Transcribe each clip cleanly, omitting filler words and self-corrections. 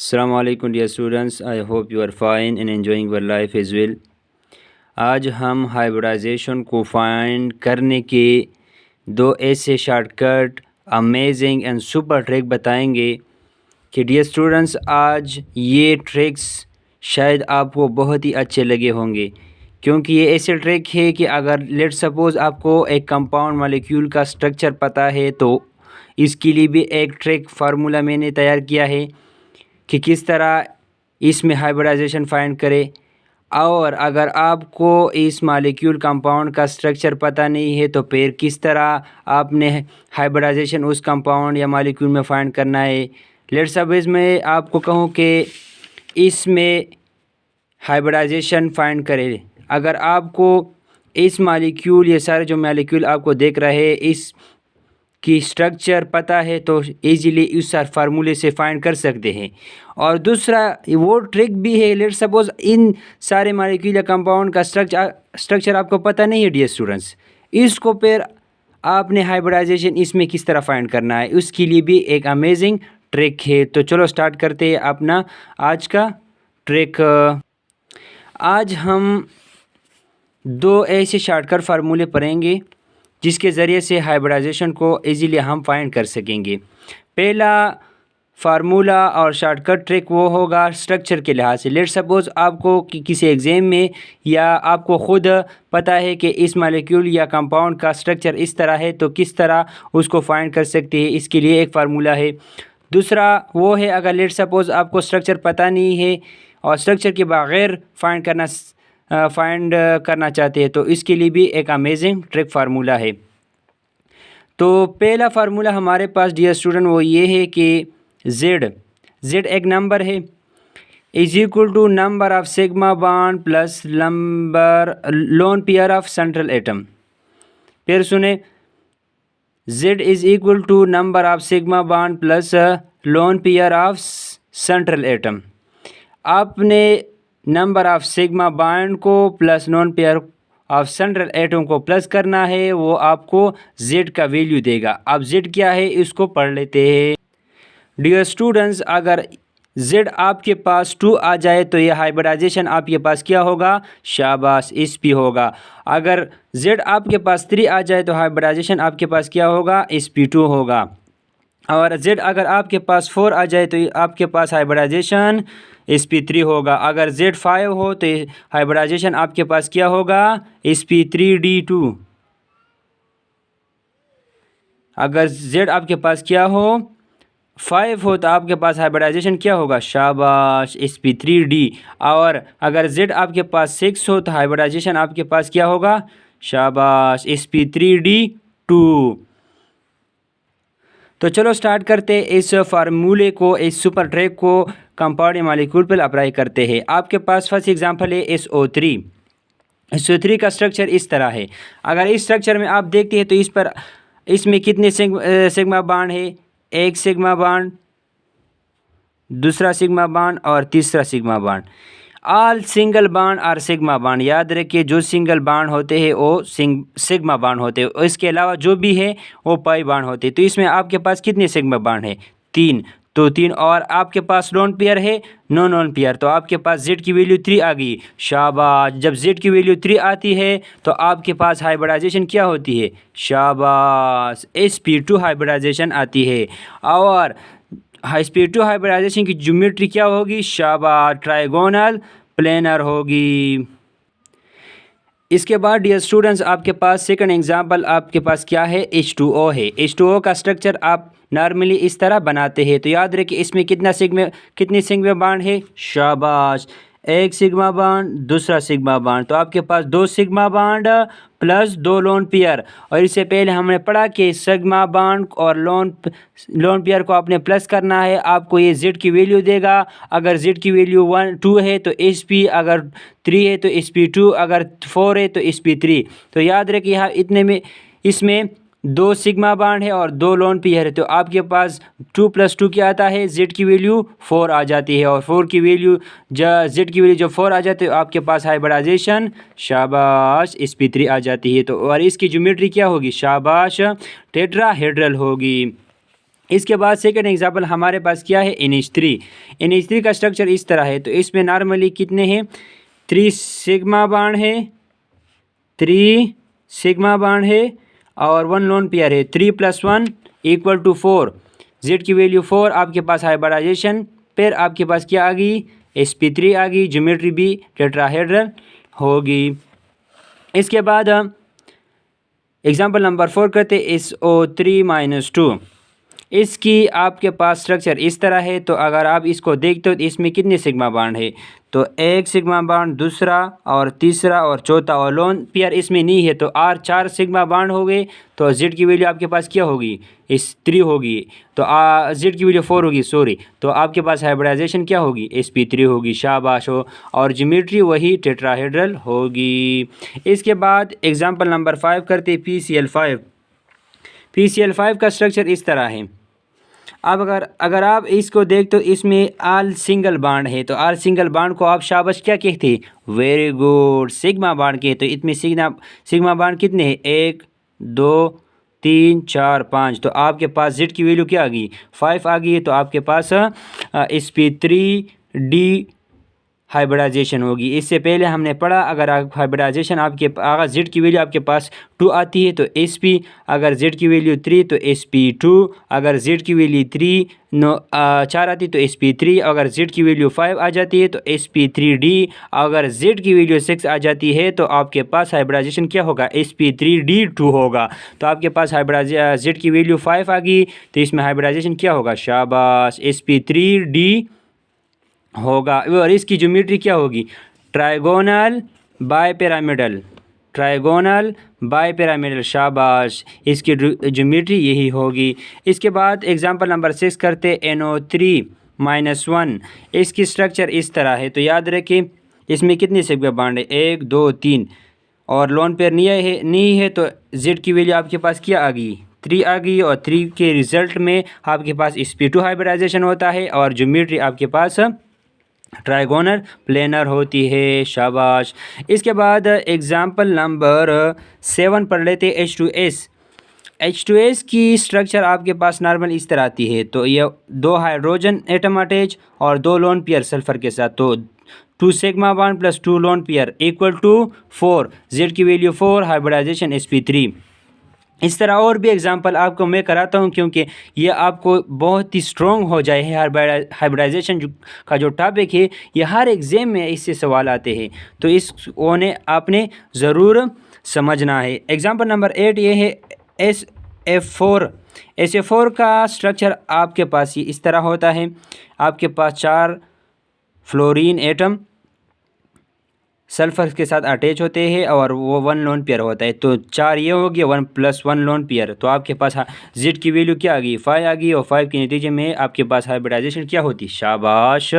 Assalamu alaikum dear students, I hope you are fine and enjoying your life as well। आज हम hybridisation को find करने के दो ऐसे shortcut amazing and super trick बताएंगे कि डियर स्टूडेंट्स आज ये ट्रिक्स शायद आपको बहुत ही अच्छे लगे होंगे, क्योंकि ये ऐसे ट्रिक है कि अगर लेट सपोज़ आपको एक कंपाउंड मॉलिक्यूल का स्ट्रक्चर पता है तो इसके लिए भी एक ट्रिक फार्मूला मैंने तैयार किया है कि किस तरह इसमें हाइब्रिडाइजेशन फाइंड करें। और अगर आपको इस मॉलिक्यूल कंपाउंड का स्ट्रक्चर पता नहीं है तो फिर किस तरह आपने हाइब्रिडाइजेशन उस कंपाउंड या मॉलिक्यूल में फाइंड करना है। लेट्स सपोज मैं आपको कहूँ कि इसमें हाइब्रिडाइजेशन फाइंड करें। अगर आपको इस मॉलिक्यूल ये सारे जो मॉलिक्यूल आपको देख रहे हैं इस की स्ट्रक्चर पता है तो इजीली उस फार्मूले से फाइंड कर सकते हैं। और दूसरा वो ट्रिक भी है, लेट सपोज इन सारे मॉलिक्यूल या कंपाउंड का स्ट्रक्चर आपको पता नहीं है डियर स्टूडेंट्स, इसको फिर आपने हाइब्रिडाइजेशन इसमें किस तरह फाइंड करना है उसके लिए भी एक अमेजिंग ट्रिक है। तो चलो स्टार्ट करते हैं अपना आज का ट्रिक। आज हम दो ऐसे शॉर्टकट फार्मूले पढ़ेंगे जिसके ज़रिए से हाइब्रिडाइजेशन को इजीली हम फाइंड कर सकेंगे। पहला फार्मूला और शॉर्टकट ट्रिक वो होगा स्ट्रक्चर के लिहाज से। लेट सपोज़ आपको किसी एग्ज़ाम में या आपको ख़ुद पता है कि इस मॉलिक्यूल या कंपाउंड का स्ट्रक्चर इस तरह है तो किस तरह उसको फाइंड कर सकते हैं, इसके लिए एक फार्मूला है। दूसरा वो है अगर लेट सपोज़ आपको स्ट्रक्चर पता नहीं है और स्ट्रक्चर के बग़ैर फाइंड करना चाहते हैं तो इसके लिए भी एक अमेजिंग ट्रिक फार्मूला है। तो पहला फार्मूला हमारे पास डियर स्टूडेंट वो ये है कि z एक नंबर है is equal to number of sigma bond plus number lone pair of central atom. फिर सुने, z is equal to number of sigma bond plus lone pair of central atom. आपने number of sigma bond को plus non pair of central atom को plus करना है, वो आपको z का वैल्यू देगा। अब z क्या है इसको पढ़ लेते हैं डियर स्टूडेंट्स। अगर z आपके पास 2 आ जाए तो ये हाइब्रिडाइजेशन आपके पास क्या होगा, शाबाश sp होगा। अगर z आपके पास 3 आ जाए तो हाइब्रिडाइजेशन आपके पास क्या होगा, sp2 होगा। और z अगर आपके पास 4 आ जाए तो आपके पास हाइब्रिडाइजेशन sp3 होगा। अगर z 5 हो तो हाइब्रिडाइजेशन आपके पास क्या होगा, sp3d2। अगर z आपके पास क्या हो 5 हो तो आपके पास हाइब्रिडाइजेशन क्या होगा, शाबाश sp3d। और अगर z आपके पास 6 हो तो हाइब्रिडाइजेशन आपके पास क्या होगा, शाबाश sp3d2। तो चलो स्टार्ट करते हैं इस फार्मूले को, इस सुपर ट्रिक को कंपाउंड मॉलिक्यूल पर अप्लाई करते हैं। आपके पास फर्स्ट एग्जांपल है SO3। SO3 का स्ट्रक्चर इस तरह है। अगर इस स्ट्रक्चर में आप देखते हैं तो इसमें कितने सिग्मा बॉन्ड है, एक सिग्मा बॉन्ड, दूसरा सिग्मा बॉन्ड और तीसरा sigma bond. All single bond और सिग्मा बॉन्ड, याद रखिए जो सिंगल बॉन्ड होते हैं वो सिग्मा बॉन्ड होते हैं, इसके अलावा जो भी है वो पाई बॉन्ड होते हैं। तो इसमें आपके पास कितने सिग्मा बॉन्ड है, 3, तो 3। और आपके पास लोन पेयर है, नो लोन पेयर, तो आपके पास z की वैल्यू 3 आ गई, शाबाश। जब z की वैल्यू 3 आती है तो आपके पास हाइब्रिडाइजेशन क्या होती है, शाबाश sp2 हाइब्रिडाइजेशन आती है। और sp2 हाइब्रिडाइजेशन की ज्योमेट्री क्या होगी, शाबाश ट्राइगोनल प्लेनर होगी। इसके बाद डियर स्टूडेंट्स आपके पास सेकंड एग्जांपल आपके पास क्या है, H2O है। H2O का स्ट्रक्चर आप नॉर्मली इस तरह बनाते हैं। तो याद रखिए इसमें कितने सिग्मा बॉन्ड है, शाबाश एक सिग्मा बॉन्ड, दूसरा सिग्मा बॉन्ड, तो आपके पास 2 sigma bond plus 2 lone pair. और इससे पहले हमने पढ़ा कि सिग्मा बॉन्ड और लोन पेयर को आपने प्लस करना है, आपको ये z की वैल्यू देगा। अगर z की वैल्यू 2 है तो sp, अगर 3 है तो sp2, अगर 4 है तो sp3। तो याद रखिए यहाँ इसमें 2 सिग्मा बॉन्ड है और 2 लोन पेयर है, तो आपके पास 2 + 2 क्या आता है, z की वैल्यू 4 आ जाती है। और 4 की वैल्यू z की वैल्यू जब 4 आ जाती है तो आपके पास हाइब्रिडाइजेशन शाबाश sp3 आ जाती है। तो और इसकी ज्योमेट्री क्या होगी, शाबाश टेट्राहेड्रल होगी। इसके बाद सेकंड एग्जांपल हमारे पास क्या है, NH3। NH3 का स्ट्रक्चर इस तरह है। तो इसमें नॉर्मली कितने हैं, 3 सिग्मा बॉन्ड है, 3 सिग्मा बॉन्ड है और 1 लोन पेयर है। 3 + 1 = 4। जेड की वैल्यू 4। आपके पास हाइब्रिडाइजेशन फिर आपके पास क्या आ गई, sp3 आ गई। ज्योमेट्री भी टेट्राहेड्रल होगी। इसके बाद एग्जांपल नंबर 4 करते SO3 - 2। इसकी आपके पास स्ट्रक्चर इस तरह है। तो अगर आप इसको देखते हो तो इसमें कितने सिग्मा बॉन्ड है, तो 1 सिग्मा बॉन्ड, दूसरा और तीसरा और चौथा, और लोन पेयर इसमें नहीं है। तो 4 सिग्मा बॉन्ड हो गए। तो जेड की वैल्यू आपके पास क्या होगी, S3 होगी। तो जेड की वैल्यू 4 होगी, सॉरी। तो आपके पास हाइब्रिडाइजेशन क्या होगी, sp3 होगी। शाबाश हो। और ज्योमेट्री वही टेट्राहेड्रल होगी। इसके बाद एग्जांपल नंबर 5 करते PCl5। PCl5 का स्ट्रक्चर इस तरह है। अब अगर आप इसको देखते हो इसमें आल सिंगल बॉन्ड है। तो आल सिंगल बॉन्ड को आप शाबाश क्या कहते हैं, वेरी गुड, सिग्मा बॉन्ड कहते। तो इसमें सिग्मा बॉन्ड कितने हैं, 1 2 3 4 5। तो आपके पास जेड की वैल्यू क्या आ गई, 5 आ गई है। तो आपके पास sp3d हाइब्रिडाइजेशन होगी। इससे पहले हमने पढ़ा अगर हाइब्रिडाइजेशन आपके अगर जेड की वैल्यू आपके पास 2 आती है तो sp, अगर जेड की वैल्यू 3 तो sp2, अगर जेड की वैल्यू 4 आती तो sp3, अगर जेड की वैल्यू 5 आ जाती है तो sp3d, अगर जेड की वैल्यू 6 आ जाती है तो आपके पास हाइब्रिडाइजेशन क्या होगा, sp3d2 होगा। तो आपके पास जेड की वैल्यू 5 आ गई तो इसमें हाइब्रिडाइजेशन क्या होगा, शाबाश, sp3d होगा। और इसकी ज्योमेट्री क्या होगी, ट्राइगोनल बाइपिरामिडल, ट्राइगोनल बाइपिरामिडल, शाबाश, इसकी ज्योमेट्री यही होगी। इसके बाद एग्जांपल नंबर 6 करते NO3 - 1। इसकी स्ट्रक्चर इस तरह है। तो याद रखें इसमें कितने सिग्मा बॉन्ड है, 1 2 3, और लोन पेयर नहीं है। तो जेड की वैल्यू आपके पास क्या आ गई, 3 आ गई। और 3 के रिजल्ट में आपके पास sp2 हाइब्रिडाइजेशन होता है और ज्योमेट्री आपके पास ट्राइगोनल प्लेनर होती है, शाबाश। इसके बाद एग्जांपल नंबर 7 पढ़ लेते H2S। H2S की स्ट्रक्चर आपके पास नॉर्मल इस तरह आती है। तो ये 2 हाइड्रोजन एटम अटैच और 2 लोन पेयर सल्फर के साथ। तो 2 sigma bond + 2 lone pair = 4। Z की वैल्यू 4, हाइब्रिडाइजेशन sp3। इस तरह और भी एग्जांपल आपको मैं कराता हूं क्योंकि ये आपको बहुत ही स्ट्रॉन्ग हो जाए। हाइब्रिडाइजेशन का जो टॉपिक है ये हर एग्ज़ाम में इससे सवाल आते हैं। तो उन्हें आपने ज़रूर समझना है। एग्जांपल नंबर 8 ये है SF4। SF4 का स्ट्रक्चर आपके पास ये इस तरह होता है। आपके पास 4 फ्लोरीन एटम सल्फर के साथ अटैच होते हैं और वो 1 लोन पेयर होता है। तो 4 ये हो गया, 1 + 1 लोन पेयर। तो आपके पास जेड की वैल्यू क्या आ गई, 5 आ गई। और 5 के नतीजे में आपके पास हाइब्रिडाइजेशन क्या होती, शाबाश,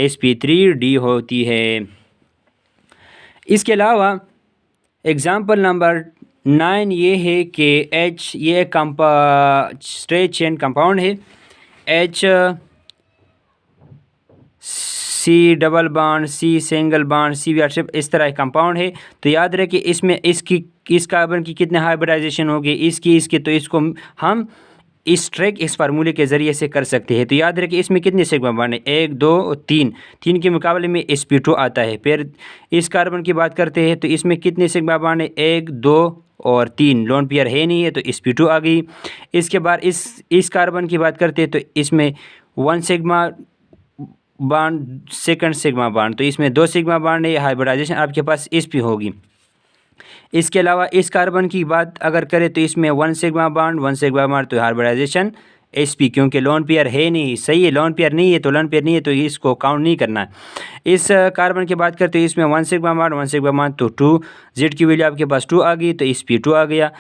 sp3d होती है। इसके अलावा एग्जांपल नंबर 9 ये है कि H ये स्ट्रेट चेन कंपाउंड है। H C double bond, C single bond, C इस तरह कंपाउंड है। तो याद रहे कि इसमें इस कार्बन की कितने हाइब्रिडाइजेशन होगी, इसकी। तो इसको हम इस फार्मूले के ज़रिए से कर सकते हैं। तो याद रहे कि इसमें कितने सिग्मा बॉन्ड है, 1 2 और 3। 3 के मुकाबले में sp2 आता है। फिर इस कार्बन की बात करते हैं तो इसमें कितने सिग्मा बॉन्ड है, 1 2 और 3। लोन पेयर है नहीं है तो sp2 आ गई। इसके बाद इस कार्बन की बात करते हैं तो इसमें 1 sigma bond, second sigma bond. तो इसमें 2 सिग्मा बॉन्ड है, हाइब्रिडाइजेशन आपके पास sp होगी। इसके अलावा इस कार्बन की बात अगर करें तो इसमें 1 सिग्मा बॉन्ड, तो हाइब्रिडाइजेशन sp, क्योंकि लोन पेयर है नहीं, सही है, लोन पेयर नहीं है तो इसको काउंट नहीं करना है। इस कार्बन की बात करते हैं इसमें 1 सिग्मा बॉन्ड, तो 2, जेड की वैल्यू आपके पास 2 आ गई तो sp2 आ गया,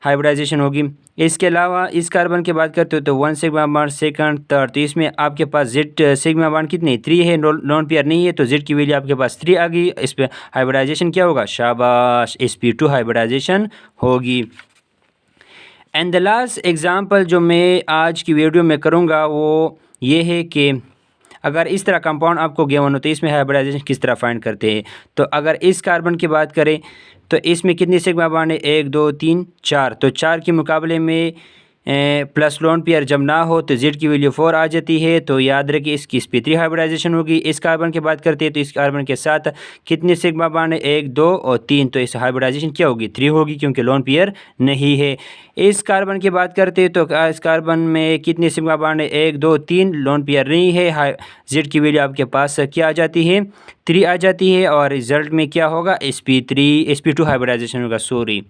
हाइब्रिडाइजेशन होगी। इसके अलावा इस कार्बन की बात करते हो तो 1 सिग्मा बॉन्ड, सेकंड, थर्ड। तो इसमें आपके पास जेड सिग्मा बॉन्ड कितने, 3 है, लोन पेयर नहीं है तो जेड की वैल्यू आपके पास 3 आ गई। इस पर हाइब्रिडाइजेशन क्या होगा, शाबाश, sp2 हाइब्रिडाइजेशन होगी। एंड द लास्ट एग्जांपल जो मैं आज की वीडियो में करूँगा वो ये है कि अगर इस तरह कंपाउंड आपको गिवन हो तो इसमें हाइब्रिडाइजेशन किस तरह फाइंड करते हैं। तो अगर इस कार्बन की बात करें तो इसमें कितने सिग्मा बॉन्ड है, 1 2 3 4। तो 4 के मुकाबले में प्लस लोन पेयर जब ना हो तो Z की वैल्यू 4 आ जाती है। तो याद रखिए इसकी sp3 हाइब्रिडाइजेशन होगी। इस कार्बन की बात करते हैं तो इस कार्बन के साथ कितने सिग्मा बॉन्ड है, 1 2 और 3। तो इस हाइब्रिडाइजेशन क्या होगी, 3 होगी क्योंकि लोन पेयर नहीं है। इस कार्बन की बात करते हैं तो इस कार्बन में कितने सिग्मा बॉन्ड है, 1 2 3, लोन पेयर नहीं है। Z की वैल्यू आपके पास क्या आ जाती है, 3 आ जाती है और रिजल्ट में क्या होगा, sp2 हाइब्रिडाइजेशन होगा, सॉरी।